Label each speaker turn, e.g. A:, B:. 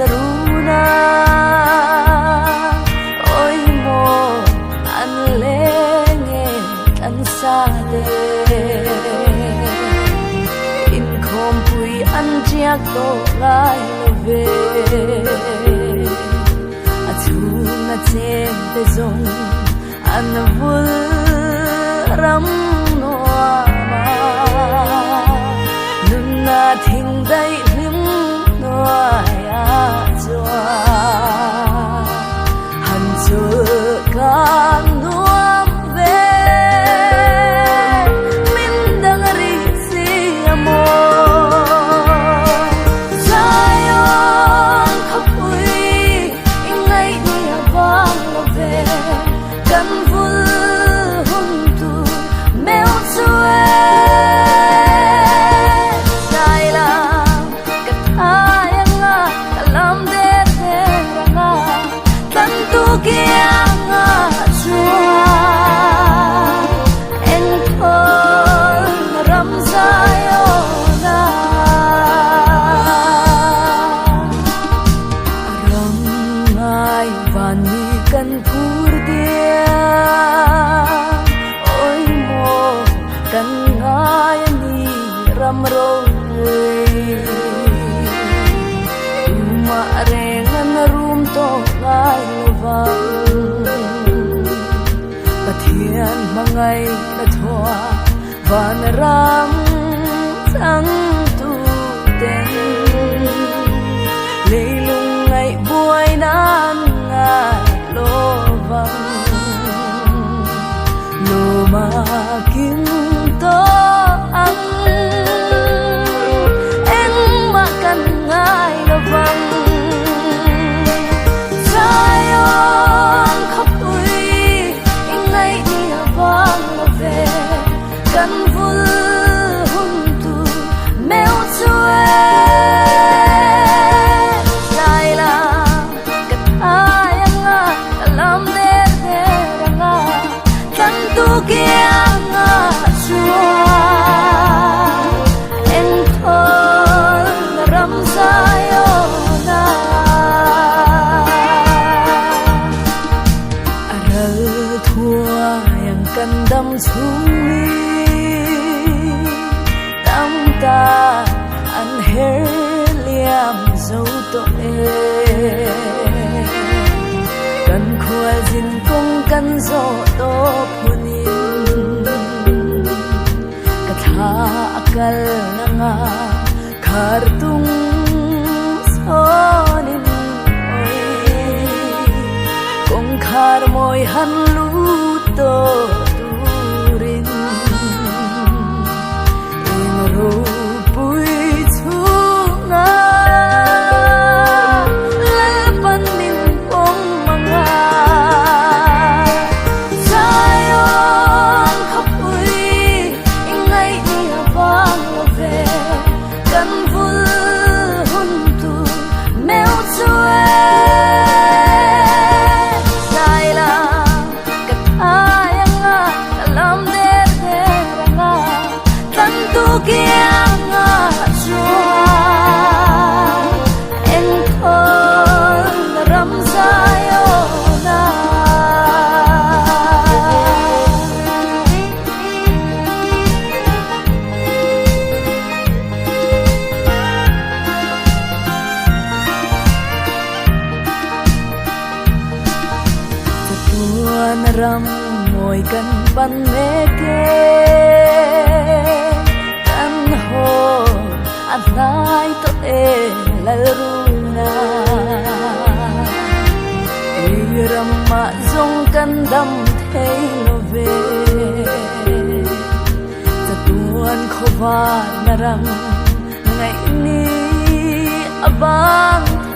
A: runa oi mo an lenge an sa de in khom pui an chiak to lai ve a tu na chen te zong an vul ram no ma nun na thing dai lim no ya chua han chu kan nuam ve min dang ri si amo sayon khapui ingai ni abang lo ve kan vul hum tu mel chue mangai na thoa van ram sang tu ten leilung ngai buai nan ngai lo vang lo ma kim to ang en ma kan ngai lo vang sayon khapui ingai kan vul hum tu mel chue sai la kat ayanga kalam de ranga kan tu kianga chua en thol ram sayona aral thua yang kan dam chumi ta an her liam zo to kan khua jin kong kan zo to phunin ka tha akal nanga khar tung sonin oi kong khar moi han lu to turin ro ram môi kan pan me ke kan ho adai to e la runa ram ma zong kan dam thei lo ve ta tuan khowa na ram ngai ni abang